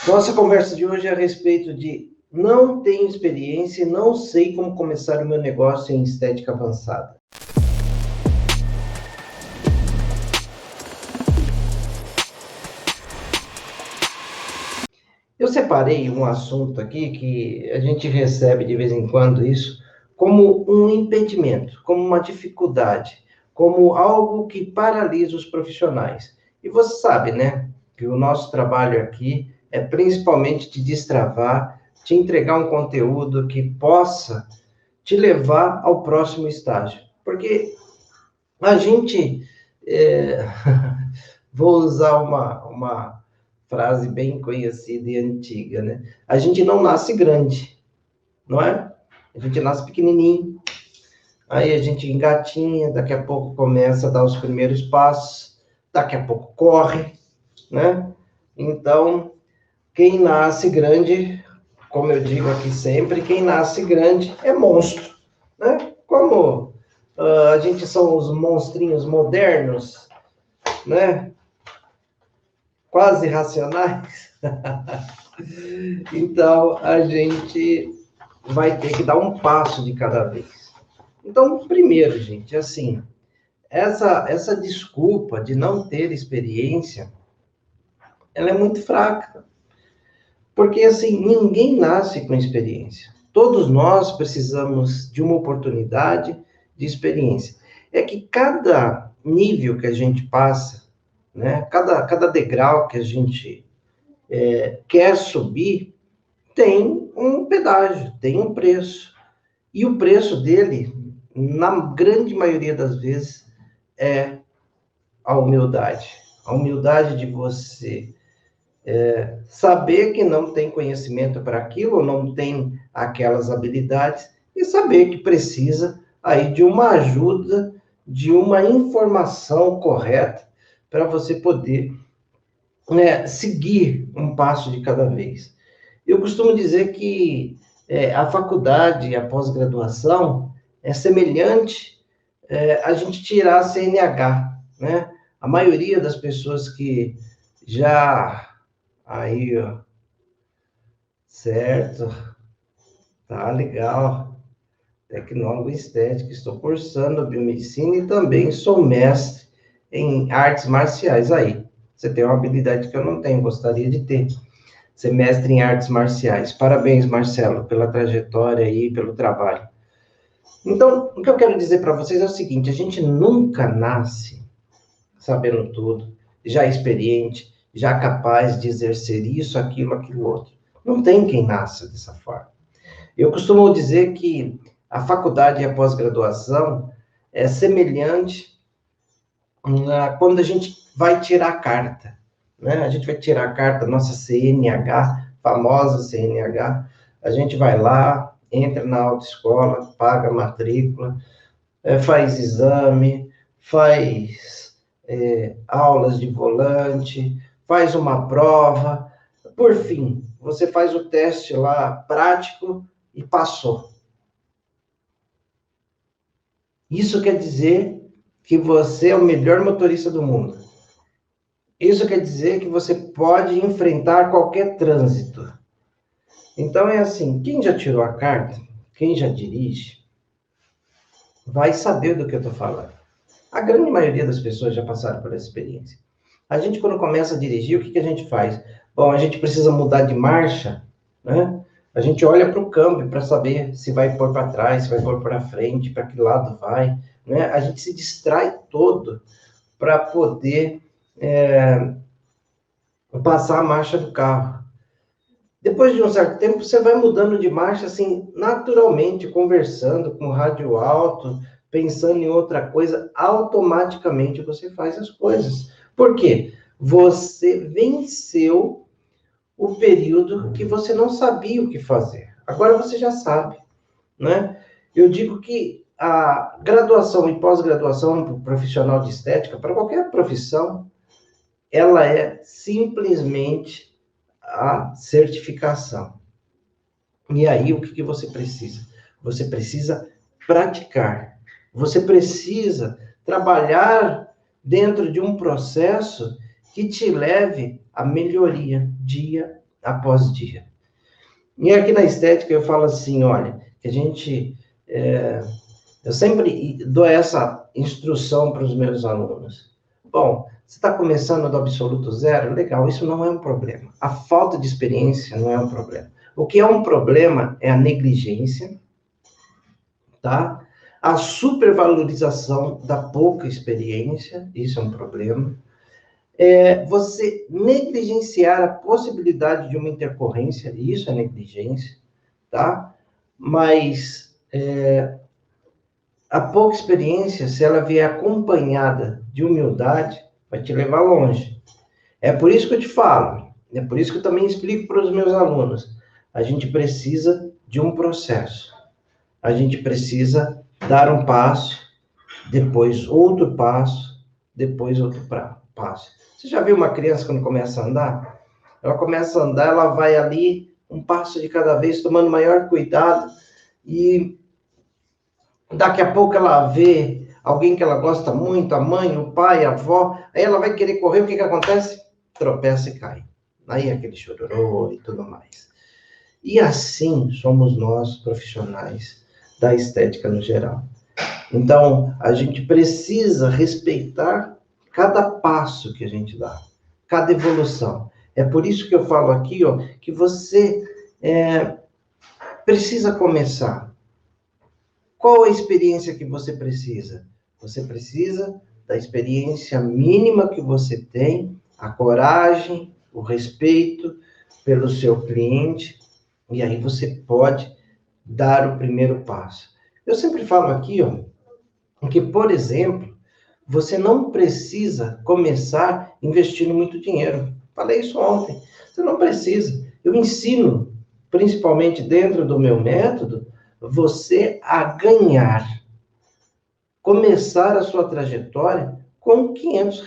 Nossa conversa de hoje é a respeito de não tenho experiência e não sei como começar o meu negócio em estética avançada. Eu separei um assunto aqui que a gente recebe de vez em quando isso como um impedimento, como uma dificuldade, como algo que paralisa os profissionais. E você sabe, né, que o nosso trabalho aqui é principalmente te destravar, te entregar um conteúdo que possa te levar ao próximo estágio. Porque a gente, é, vou usar uma frase bem conhecida e antiga, né? A gente não nasce grande, não é? A gente nasce pequenininho, aí a gente engatinha, daqui a pouco começa a dar os primeiros passos, daqui a pouco corre, né? Então, quem nasce grande, como eu digo aqui sempre, quem nasce grande é monstro, né? Como a gente são os monstrinhos modernos, né? Quase racionais. Então, a gente vai ter que dar um passo de cada vez. Então, primeiro, gente, assim, essa desculpa de não ter experiência, ela é muito fraca. Porque, assim, ninguém nasce com experiência. Todos nós precisamos de uma oportunidade de experiência. É que cada nível que a gente passa, né, cada degrau que a gente quer subir, tem um pedágio, tem um preço. E o preço dele, na grande maioria das vezes, é a humildade. A humildade de você saber que não tem conhecimento para aquilo, ou não tem aquelas habilidades, e saber que precisa aí de uma ajuda, de uma informação correta para você poder, né, seguir um passo de cada vez. Eu costumo dizer que a faculdade e a pós-graduação é semelhante a gente tirar a CNH, né? A maioria das pessoas que já aí, ó, certo, tá legal. Tecnólogo em estética, estou cursando biomedicina e também sou mestre em artes marciais. Aí, você tem uma habilidade que eu não tenho, gostaria de ter. Ser mestre em artes marciais. Parabéns, Marcelo, pela trajetória e pelo trabalho. Então, o que eu quero dizer para vocês é o seguinte: a gente nunca nasce sabendo tudo, já experiente, já capaz de exercer isso, aquilo outro. Não tem quem nasça dessa forma. Eu costumo dizer que a faculdade e a pós-graduação é semelhante a quando a gente vai tirar a carta, né? A gente vai tirar a carta, nossa CNH, famosa CNH, a gente vai lá, entra na autoescola, paga a matrícula, faz exame, faz aulas de volante, faz uma prova, por fim, você faz o teste lá prático e passou. Isso quer dizer que você é o melhor motorista do mundo. Isso quer dizer que você pode enfrentar qualquer trânsito. Então é assim, quem já tirou a carta, quem já dirige, vai saber do que eu estou falando. A grande maioria das pessoas já passaram por essa experiência. A gente, quando começa a dirigir, o que a gente faz? Bom, a gente precisa mudar de marcha, né? A gente olha para o câmbio para saber se vai pôr para trás, se vai pôr para frente, para que lado vai, né? A gente se distrai todo para poder passar a marcha do carro. Depois de um certo tempo, você vai mudando de marcha, assim, naturalmente, conversando com o rádio alto, pensando em outra coisa, automaticamente você faz as coisas. Por quê? Você venceu o período que você não sabia o que fazer. Agora você já sabe, né? Eu digo que a graduação e pós-graduação para o profissional de estética, para qualquer profissão, ela é simplesmente a certificação. E aí, o que você precisa? Você precisa praticar. Você precisa trabalhar dentro de um processo que te leve à melhoria dia após dia. E aqui na estética eu falo assim, olha, que a gente... eu sempre dou essa instrução para os meus alunos. Bom, você está começando do absoluto zero? Legal, isso não é um problema. A falta de experiência não é um problema. O que é um problema é a negligência, tá? A supervalorização da pouca experiência, isso é um problema. Você negligenciar a possibilidade de uma intercorrência, isso é negligência, tá? Mas a pouca experiência, se ela vier acompanhada de humildade, vai te levar longe. É por isso que eu te falo, é por isso que eu também explico para os meus alunos. A gente precisa de um processo. A gente precisa dar um passo, depois outro passo, depois outro passo. Você já viu uma criança quando começa a andar? Ela começa a andar, ela vai ali, um passo de cada vez, tomando maior cuidado, e daqui a pouco ela vê alguém que ela gosta muito, a mãe, o pai, a avó, aí ela vai querer correr, o que acontece? Tropeça e cai. Aí aquele chororô e tudo mais. E assim somos nós, profissionais da estética no geral. Então, a gente precisa respeitar cada passo que a gente dá, cada evolução. É por isso que eu falo aqui, ó, que você precisa começar. Qual a experiência que você precisa? Você precisa da experiência mínima que você tem, a coragem, o respeito pelo seu cliente, e aí você pode dar o primeiro passo. Eu sempre falo aqui, ó, que, por exemplo, você não precisa começar investindo muito dinheiro. Falei isso ontem. Você não precisa. Eu ensino, principalmente dentro do meu método, você a ganhar. Começar a sua trajetória com R$ 500.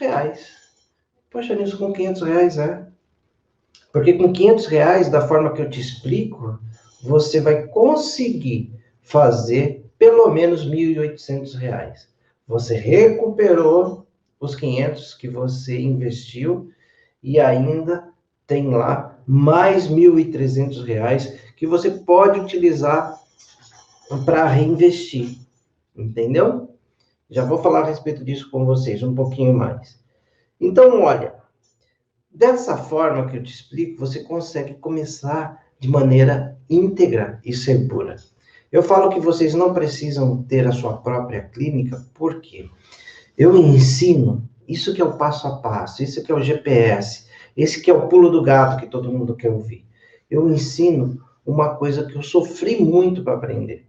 Poxa, nisso com R$ 500 Porque com R$ 500, da forma que eu te explico, você vai conseguir fazer pelo menos R$ 1.800. Você recuperou os 500 que você investiu e ainda tem lá mais R$ 1.300 que você pode utilizar para reinvestir. Entendeu? Já vou falar a respeito disso com vocês um pouquinho mais. Então, olha, dessa forma que eu te explico, você consegue começar de maneira íntegra e segura. Eu falo que vocês não precisam ter a sua própria clínica, por quê? Eu ensino, isso que é o passo a passo, isso que é o GPS, esse que é o pulo do gato que todo mundo quer ouvir. Eu ensino uma coisa que eu sofri muito para aprender,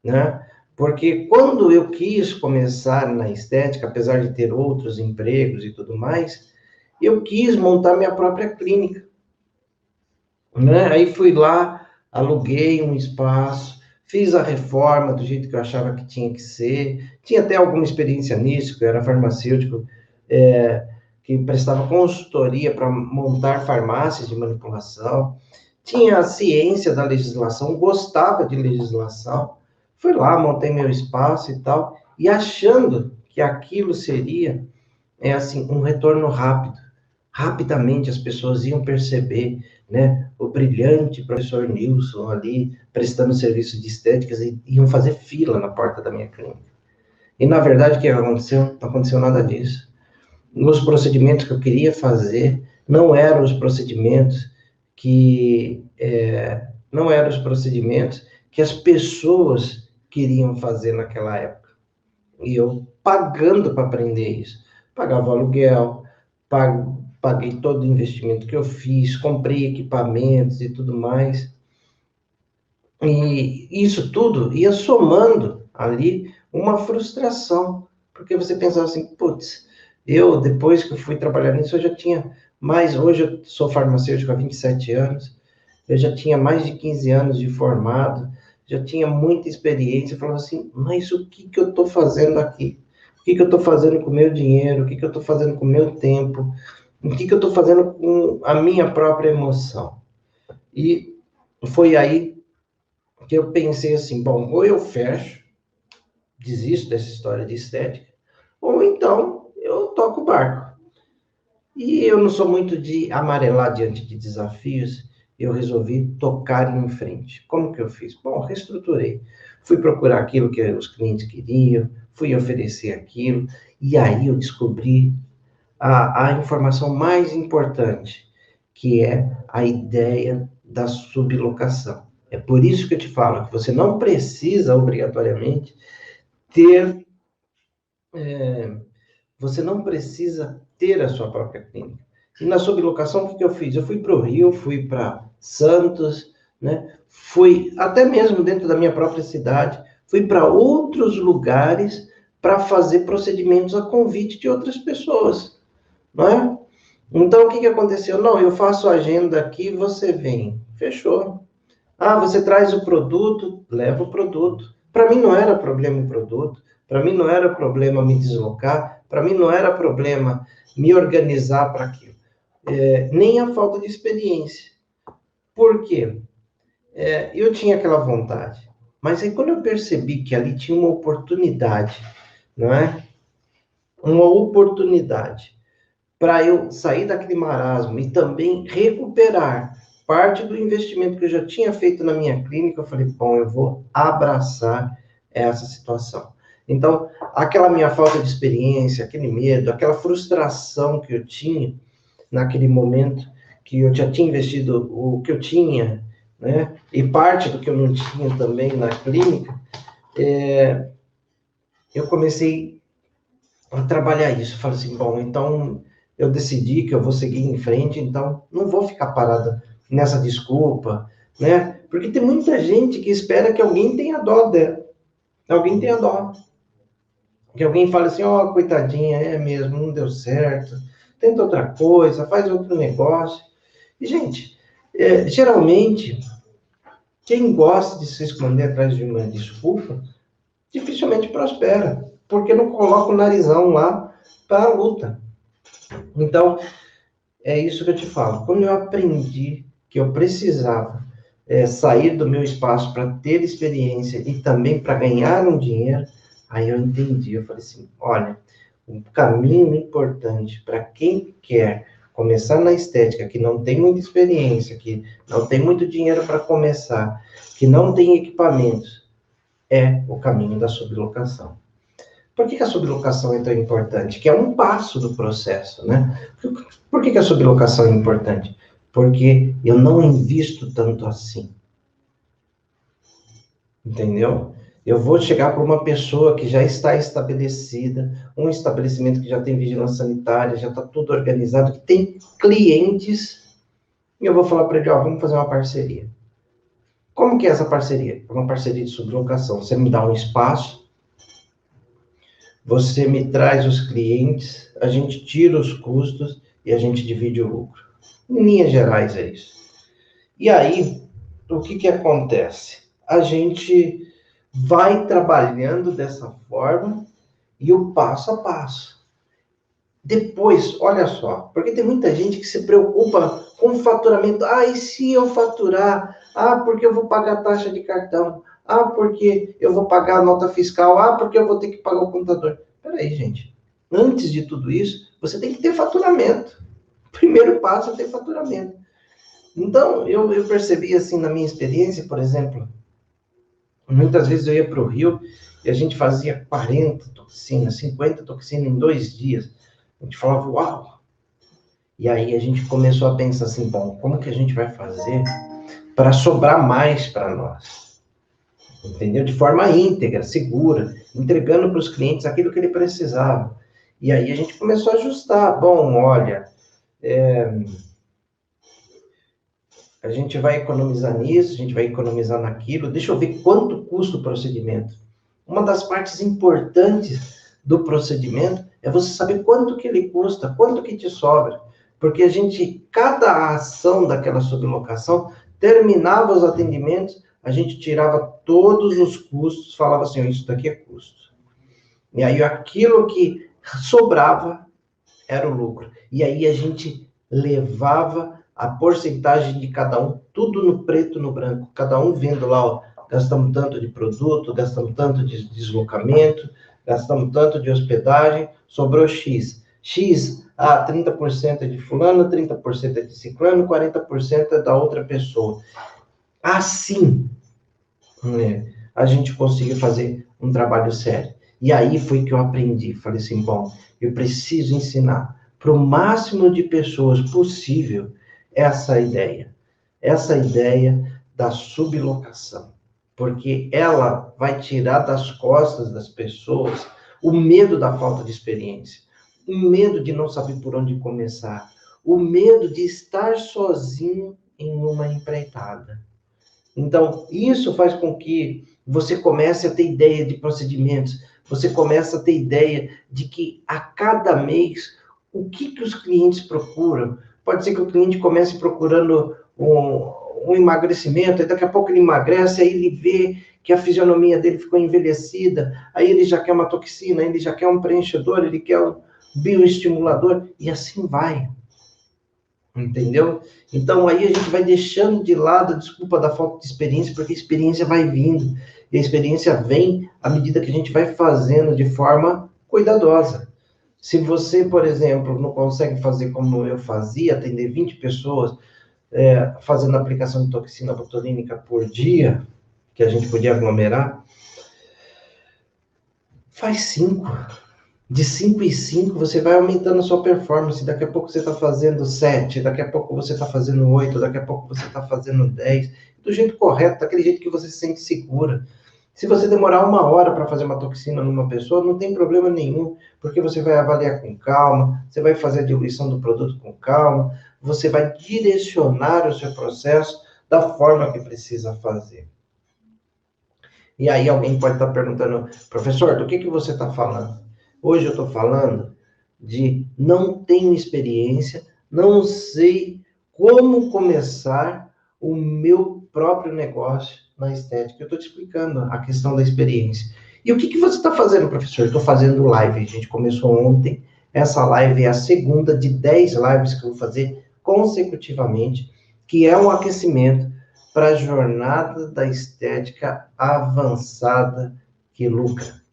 né? Porque quando eu quis começar na estética, apesar de ter outros empregos e tudo mais, eu quis montar minha própria clínica, né? Aí fui lá, aluguei um espaço, fiz a reforma do jeito que eu achava que tinha que ser, tinha até alguma experiência nisso, que eu era farmacêutico, que prestava consultoria para montar farmácias de manipulação, tinha a ciência da legislação, gostava de legislação, fui lá, montei meu espaço e tal, e achando que aquilo seria, assim, um retorno rápido. Rapidamente as pessoas iam perceber, né, o brilhante professor Nilson ali, prestando serviço de estéticas, e iam fazer fila na porta da minha clínica. E, na verdade, o que aconteceu? Não aconteceu nada disso. Os procedimentos que eu queria fazer não eram os procedimentos não eram os procedimentos que as pessoas queriam fazer naquela época. E eu pagando para aprender isso. Pagava aluguel, paguei todo o investimento que eu fiz, comprei equipamentos e tudo mais. E isso tudo ia somando ali uma frustração, porque você pensava assim, putz, eu, depois que eu fui trabalhar nisso, eu já tinha mais, hoje eu sou farmacêutico há 27 anos, eu já tinha mais de 15 anos de formado, já tinha muita experiência, eu falava assim, mas o que que eu estou fazendo aqui? O que que eu estou fazendo com o meu dinheiro? O que que eu estou fazendo com o meu tempo? O que que eu estou fazendo com a minha própria emoção? E foi aí que eu pensei assim, bom, ou eu fecho, desisto dessa história de estética, ou então eu toco o barco. E eu não sou muito de amarelar diante de desafios, eu resolvi tocar em frente. Como que eu fiz? Bom, reestruturei. Fui procurar aquilo que os clientes queriam, fui oferecer aquilo, e aí eu descobri a informação mais importante, que é a ideia da sublocação. É por isso que eu te falo que você não precisa obrigatoriamente ter, você não precisa ter a sua própria clínica. E na sublocação, o que eu fiz? Eu fui para o Rio, fui para Santos, né? Fui até mesmo dentro da minha própria cidade, fui para outros lugares para fazer procedimentos a convite de outras pessoas, não é? Então, o que que aconteceu? Não, eu faço a agenda aqui, você vem. Fechou. Ah, você traz o produto, leva o produto. Para mim não era problema o produto, para mim não era problema me deslocar, para mim não era problema me organizar para aquilo. Nem a falta de experiência. Por quê? Eu tinha aquela vontade. Mas aí quando eu percebi que ali tinha uma oportunidade, não é? Uma oportunidade para eu sair daquele marasmo e também recuperar parte do investimento que eu já tinha feito na minha clínica, eu falei, bom, eu vou abraçar essa situação. Então, aquela minha falta de experiência, aquele medo, aquela frustração que eu tinha naquele momento, que eu já tinha investido o que eu tinha, né, e parte do que eu não tinha também na clínica, eu comecei a trabalhar isso. Falei assim, bom, então eu decidi que eu vou seguir em frente, então não vou ficar parada nessa desculpa, né? Porque tem muita gente que espera que alguém tenha dó dela, alguém tenha dó. Que alguém fale assim, ó, oh, coitadinha, é mesmo, não deu certo, tenta outra coisa, faz outro negócio. E, gente, geralmente, quem gosta de se esconder atrás de uma desculpa, dificilmente prospera, porque não coloca o narizão lá para a luta. Então, é isso que eu te falo. Quando eu aprendi que eu precisava sair do meu espaço para ter experiência e também para ganhar um dinheiro, aí eu entendi. Eu falei assim, olha, um caminho importante para quem quer começar na estética, que não tem muita experiência, que não tem muito dinheiro para começar, que não tem equipamentos, é o caminho da sublocação. Por que a sublocação é tão importante? Que é um passo do processo, né? Por que a sublocação é importante? Porque eu não invisto tanto assim. Entendeu? Eu vou chegar para uma pessoa que já está estabelecida, um estabelecimento que já tem vigilância sanitária, já está tudo organizado, que tem clientes, e eu vou falar para ele, ó, vamos fazer uma parceria. Como que é essa parceria? É uma parceria de sublocação. Você me dá um espaço, você me traz os clientes, a gente tira os custos e a gente divide o lucro. Em linhas gerais é isso. E aí, o que que acontece? A gente vai trabalhando dessa forma e o passo a passo. Depois, olha só, porque tem muita gente que se preocupa com o faturamento. Ah, e se eu faturar? Ah, porque eu vou pagar taxa de cartão. Ah, porque eu vou pagar a nota fiscal. Ah, porque eu vou ter que pagar o computador. Peraí, gente. Antes de tudo isso, você tem que ter faturamento. O primeiro passo é ter faturamento. Então, eu percebi assim na minha experiência, por exemplo, muitas vezes eu ia para o Rio e a gente fazia 40 toxinas, 50 toxinas em 2 dias. A gente falava, uau! E aí a gente começou a pensar assim, bom, como que a gente vai fazer para sobrar mais para nós? Entendeu? De forma íntegra, segura, entregando para os clientes aquilo que ele precisava. E aí a gente começou a ajustar. Bom, olha, a gente vai economizar nisso, a gente vai economizar naquilo. Deixa eu ver quanto custa o procedimento. Uma das partes importantes do procedimento é você saber quanto que ele custa, quanto que te sobra. Porque a gente, cada ação daquela sublocação, terminava os atendimentos, a gente tirava todos os custos, falava assim, isso daqui é custo. E aí aquilo que sobrava era o lucro. E aí a gente levava a porcentagem de cada um, tudo no preto e no branco, cada um vendo lá, ó, gastamos tanto de produto, gastamos tanto de deslocamento, gastamos tanto de hospedagem, sobrou X. X, 30% é de fulano, 30% é de ciclano, 40% é da outra pessoa. Assim, né, a gente conseguiu fazer um trabalho sério. E aí foi que eu aprendi. Falei assim, bom, eu preciso ensinar para o máximo de pessoas possível essa ideia da sublocação, porque ela vai tirar das costas das pessoas o medo da falta de experiência, o medo de não saber por onde começar, o medo de estar sozinho em uma empreitada. Então, isso faz com que você comece a ter ideia de procedimentos, você começa a ter ideia de que a cada mês, o que os clientes procuram. Pode ser que o cliente comece procurando um emagrecimento, e daqui a pouco ele emagrece, aí ele vê que a fisionomia dele ficou envelhecida, aí ele já quer uma toxina, aí ele já quer um preenchedor, ele quer um bioestimulador, e assim vai. Entendeu? Então aí a gente vai deixando de lado a desculpa da falta de experiência, porque a experiência vai vindo. E a experiência vem à medida que a gente vai fazendo de forma cuidadosa. Se você, por exemplo, não consegue fazer como eu fazia, atender 20 pessoas, fazendo aplicação de toxina botulínica por dia, que a gente podia aglomerar, faz 5. De 5 em 5, você vai aumentando a sua performance. Daqui a pouco você está fazendo 7, daqui a pouco você está fazendo 8, daqui a pouco você está fazendo 10. Do jeito correto, daquele jeito que você se sente segura. Se você demorar 1 hora para fazer uma toxina numa pessoa, não tem problema nenhum, porque você vai avaliar com calma, você vai fazer a diluição do produto com calma, você vai direcionar o seu processo da forma que precisa fazer. E aí alguém pode estar perguntando, professor, do que você está falando? Hoje eu estou falando de não tenho experiência, não sei como começar o meu próprio negócio na estética. Eu estou te explicando a questão da experiência. E o que você está fazendo, professor? Eu estou fazendo live. A gente começou ontem. Essa live é a segunda de 10 lives que eu vou fazer consecutivamente, que é um aquecimento para a jornada da estética avançada que lucra.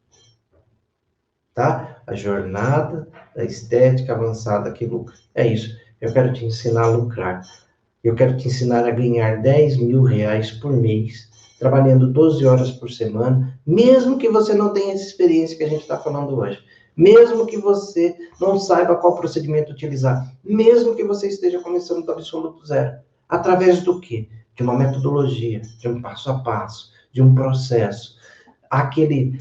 Tá? A jornada da estética avançada que lucra. É isso. Eu quero te ensinar a lucrar. Eu quero te ensinar a ganhar 10 mil reais por mês, trabalhando 12 horas por semana, mesmo que você não tenha essa experiência que a gente está falando hoje. Mesmo que você não saiba qual procedimento utilizar. Mesmo que você esteja começando do absoluto zero. Através do quê? De uma metodologia, de um passo a passo, de um processo.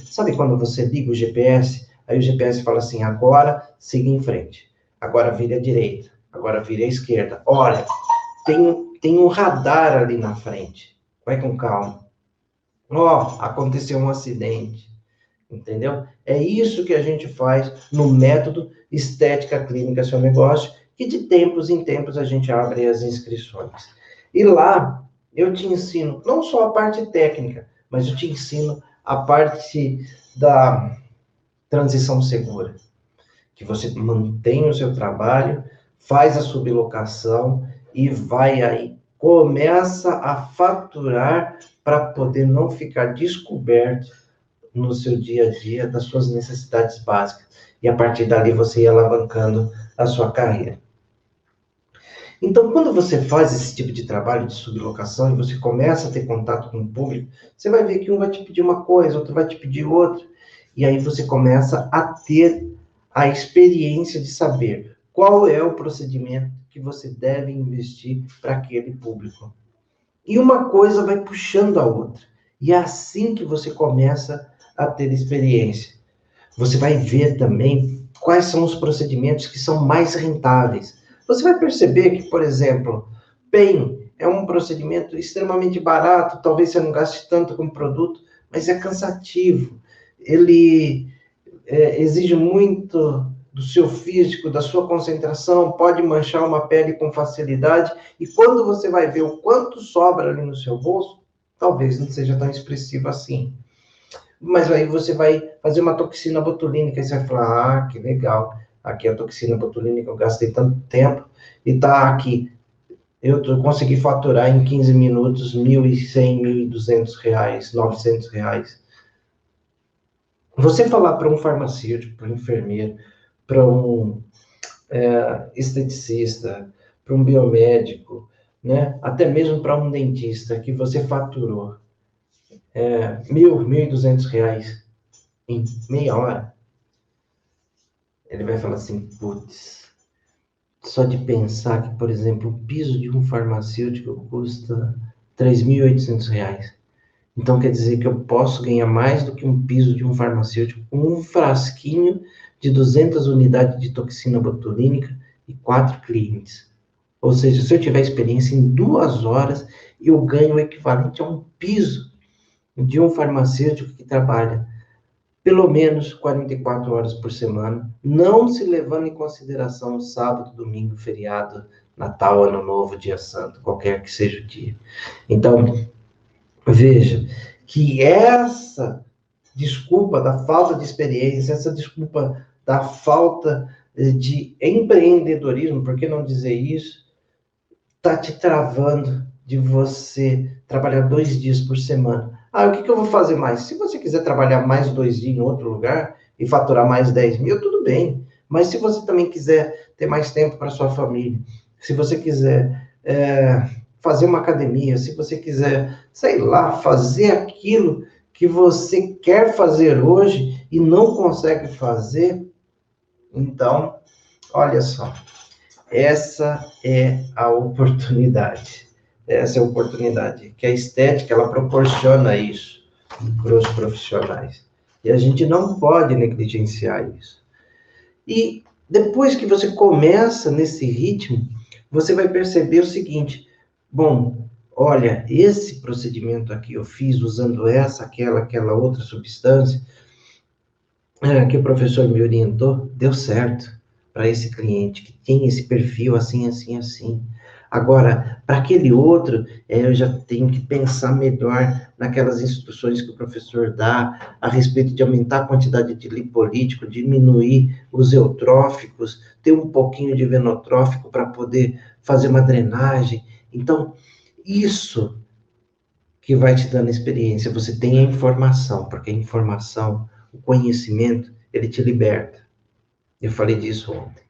Sabe quando você liga o GPS, aí o GPS fala assim, agora siga em frente, agora vire à direita, agora vire à esquerda. Olha, tem um radar ali na frente, vai com calma. Aconteceu um acidente, entendeu? É isso que a gente faz no método Estética Clínica Seu Negócio, que de tempos em tempos a gente abre as inscrições. E lá eu te ensino não só a parte técnica, mas eu te ensino a parte da transição segura. Que você mantém o seu trabalho, faz a sublocação e vai aí, começa a faturar para poder não ficar descoberto no seu dia a dia das suas necessidades básicas. E a partir dali você ir alavancando a sua carreira. Então, quando você faz esse tipo de trabalho de sublocação e você começa a ter contato com o público, você vai ver que um vai te pedir uma coisa, outro vai te pedir outra. E aí você começa a ter a experiência de saber qual é o procedimento que você deve investir para aquele público. E uma coisa vai puxando a outra. E é assim que você começa a ter experiência. Você vai ver também quais são os procedimentos que são mais rentáveis. Você vai perceber que, por exemplo, PEN é um procedimento extremamente barato, talvez você não gaste tanto com o produto, mas é cansativo. Ele exige muito do seu físico, da sua concentração, pode manchar uma pele com facilidade, e quando você vai ver o quanto sobra ali no seu bolso, talvez não seja tão expressivo assim. Mas aí você vai fazer uma toxina botulínica e você vai falar, que legal, aqui a toxina botulínica eu gastei tanto tempo e tá aqui. Eu consegui faturar em 15 minutos R$1.100, R$1.200, R$900. Você falar para um farmacêutico, para um enfermeiro, para um esteticista, para um biomédico, né? Até mesmo para um dentista que você faturou R$ 1.200 em meia hora, ele vai falar assim, putz, só de pensar que, por exemplo, o piso de um farmacêutico custa R$ 3.800. Então, quer dizer que eu posso ganhar mais do que um piso de um farmacêutico com um frasquinho de 200 unidades de toxina botulínica e 4 clientes. Ou seja, se eu tiver experiência em 2 horas, eu ganho o equivalente a um piso de um farmacêutico que trabalha pelo menos 44 horas por semana, não se levando em consideração sábado, domingo, feriado, Natal, Ano Novo, Dia Santo, qualquer que seja o dia. Então, veja que essa desculpa da falta de experiência, essa desculpa da falta de empreendedorismo, por que não dizer isso, está te travando de você trabalhar 2 dias por semana. Ah, o que eu vou fazer mais? Se você quiser trabalhar mais 2 dias em outro lugar e faturar mais 10 mil, tudo bem. Mas se você também quiser ter mais tempo para sua família, se você quiser fazer uma academia, se você quiser, sei lá, fazer aquilo que você quer fazer hoje e não consegue fazer, então, olha só, essa é a oportunidade. Essa é a oportunidade que a estética ela proporciona isso para os profissionais. E a gente não pode negligenciar isso. E depois que você começa nesse ritmo, você vai perceber o seguinte: bom, olha, esse procedimento aqui eu fiz usando essa, aquela outra substância que o professor me orientou, deu certo para esse cliente que tem esse perfil assim, assim, assim. Agora, para aquele outro, eu já tenho que pensar melhor naquelas instruções que o professor dá a respeito de aumentar a quantidade de lipolítico, diminuir os eutróficos, ter um pouquinho de venotrófico para poder fazer uma drenagem. Então, isso que vai te dando experiência, você tem a informação, porque a informação, o conhecimento, ele te liberta. Eu falei disso ontem.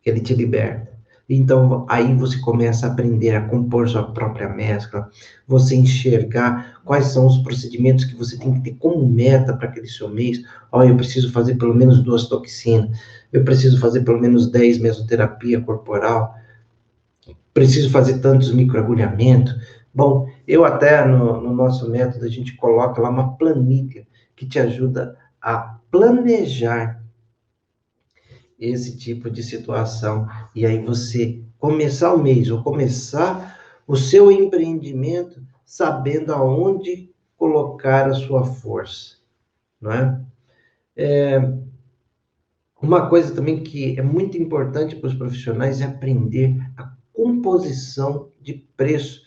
Ele te liberta. Então, aí você começa a aprender a compor sua própria mescla, você enxergar quais são os procedimentos que você tem que ter como meta para aquele seu mês. Ó, eu preciso fazer pelo menos 2 toxinas, eu preciso fazer pelo menos 10 mesoterapia corporal, preciso fazer tantos microagulhamentos. Bom, eu até no nosso método, a gente coloca lá uma planilha que te ajuda a planejar esse tipo de situação. E aí você começar o mês, ou começar o seu empreendimento sabendo aonde colocar a sua força, não é? Uma coisa também que é muito importante para os profissionais é aprender a composição de preço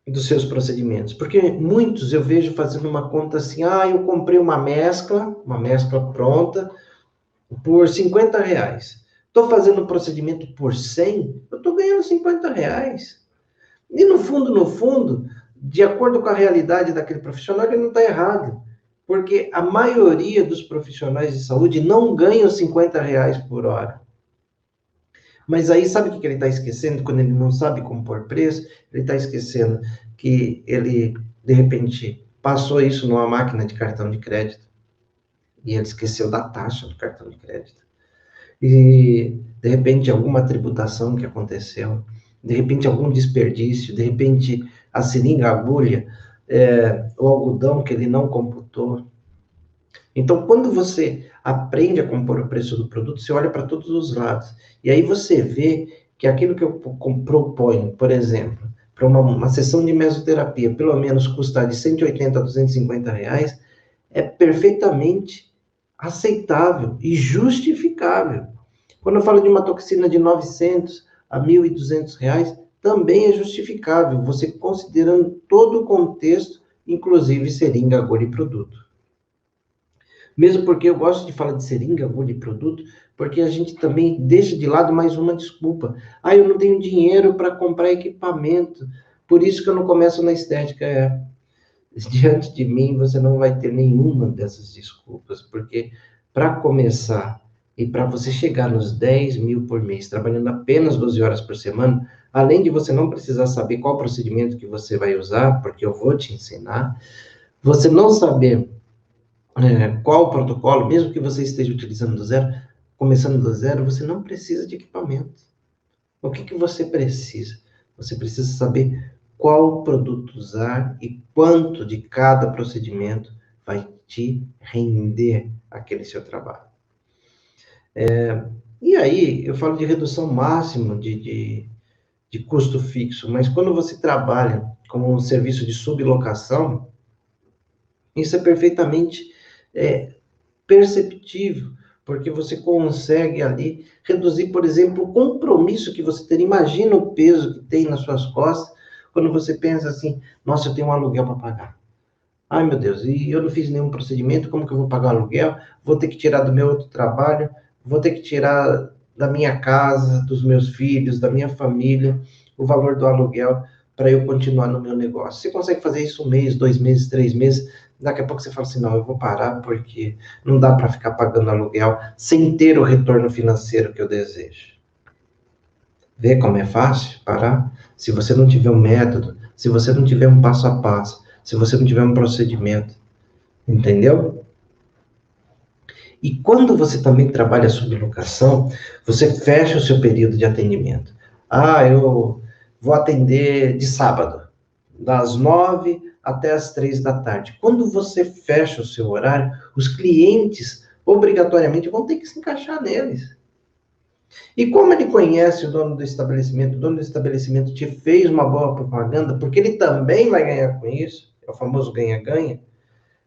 dos seus procedimentos. Porque muitos eu vejo fazendo uma conta assim, eu comprei uma mescla pronta, por R$ 50. Estou fazendo um procedimento por 100, eu estou ganhando R$ 50. E no fundo, de acordo com a realidade daquele profissional, ele não está errado. Porque a maioria dos profissionais de saúde não ganham R$ 50 por hora. Mas aí, sabe o que ele está esquecendo quando ele não sabe compor preço? Ele está esquecendo que ele, de repente, passou isso numa máquina de cartão de crédito. E ele esqueceu da taxa do cartão de crédito. E, de repente, alguma tributação que aconteceu, de repente, algum desperdício, de repente, a seringa, a agulha, o algodão que ele não computou. Então, quando você aprende a compor o preço do produto, você olha para todos os lados. E aí você vê que aquilo que eu proponho, por exemplo, para uma sessão de mesoterapia, pelo menos custar de 180 a R$ 250, é perfeitamente aceitável e justificável. Quando eu falo de uma toxina de 900 a R$ 1.200, também é justificável, você considerando todo o contexto, inclusive seringa, agulha e produto. Mesmo porque eu gosto de falar de seringa, agulha e produto, porque a gente também deixa de lado mais uma desculpa. Eu não tenho dinheiro para comprar equipamento, por isso que eu não começo na estética. Diante de mim, você não vai ter nenhuma dessas desculpas, porque para começar E para você chegar nos 10 mil por mês, trabalhando apenas 12 horas por semana, além de você não precisar saber qual procedimento que você vai usar, porque eu vou te ensinar, você não saber qual o protocolo, mesmo que você esteja utilizando do zero, começando do zero, você não precisa de equipamento. O que que você precisa? Você precisa saber qual produto usar e quanto de cada procedimento vai te render aquele seu trabalho. E aí, eu falo de redução máxima de custo fixo, mas quando você trabalha com um serviço de sublocação, isso é perfeitamente perceptível, porque você consegue ali reduzir, por exemplo, o compromisso que você teria. Imagina o peso que tem nas suas costas quando você pensa assim: nossa, eu tenho um aluguel para pagar. Ai, meu Deus, e eu não fiz nenhum procedimento, como que eu vou pagar o aluguel? Vou ter que tirar do meu outro trabalho, vou ter que tirar da minha casa, dos meus filhos, da minha família, o valor do aluguel para eu continuar no meu negócio. Você consegue fazer isso 1 mês, 2 meses, 3 meses, daqui a pouco você fala assim: não, eu vou parar porque não dá para ficar pagando aluguel sem ter o retorno financeiro que eu desejo. Vê como é fácil parar? Se você não tiver um método, se você não tiver um passo a passo, se você não tiver um procedimento, entendeu? E quando você também trabalha sob locação, você fecha o seu período de atendimento. Ah, eu vou atender de sábado, das 9 até as 3 da tarde. Quando você fecha o seu horário, os clientes obrigatoriamente vão ter que se encaixar neles. E como ele conhece o dono do estabelecimento te fez uma boa propaganda, porque ele também vai ganhar com isso, é o famoso ganha-ganha,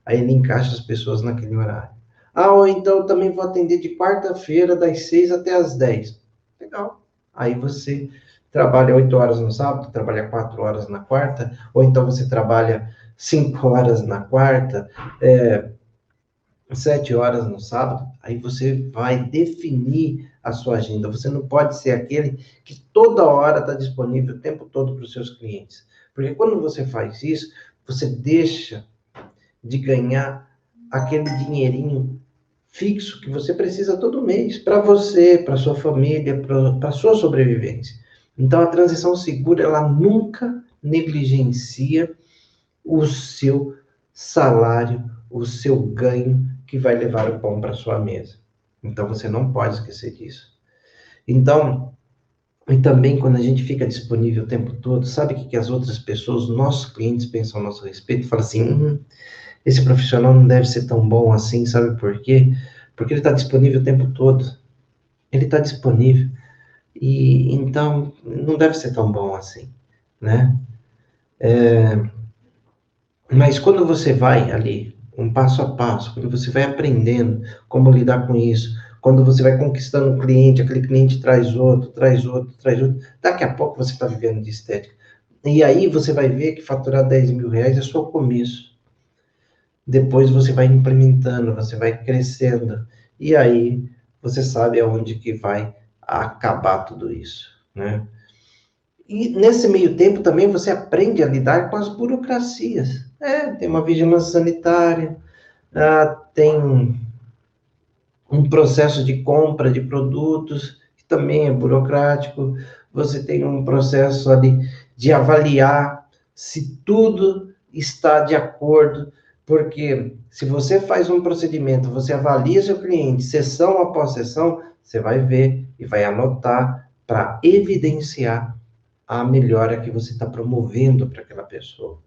aí ele encaixa as pessoas naquele horário. Ah, ou então eu também vou atender de quarta-feira, das 6 até as 10. Legal. Aí você trabalha 8 horas no sábado, trabalha 4 horas na quarta, ou então você trabalha 5 horas na quarta, 7 horas no sábado, aí você vai definir a sua agenda. Você não pode ser aquele que toda hora está disponível o tempo todo para os seus clientes. Porque quando você faz isso, você deixa de ganhar aquele dinheirinho fixo que você precisa todo mês para você, para sua família, para sua sobrevivência. Então, a transição segura, ela nunca negligencia o seu salário, o seu ganho que vai levar o pão para sua mesa. Então, você não pode esquecer disso. Então, e também quando a gente fica disponível o tempo todo, sabe o que as outras pessoas, nossos clientes pensam a nosso respeito? Fala assim: esse profissional não deve ser tão bom assim, sabe por quê? Porque ele está disponível o tempo todo. Ele está disponível. E então não deve ser tão bom assim, né? Mas quando você vai ali, um passo a passo, quando você vai aprendendo como lidar com isso, quando você vai conquistando um cliente, aquele cliente traz outro, traz outro, traz outro, daqui a pouco você está vivendo de estética. E aí você vai ver que faturar 10 mil reais é só o começo. Depois você vai implementando, você vai crescendo, e aí você sabe aonde que vai acabar tudo isso, né? E nesse meio tempo também você aprende a lidar com as burocracias. Tem uma vigilância sanitária, tem um processo de compra de produtos, que também é burocrático, você tem um processo ali de avaliar se tudo está de acordo, porque se você faz um procedimento, você avalia seu cliente, sessão após sessão, você vai ver e vai anotar para evidenciar a melhora que você está promovendo para aquela pessoa.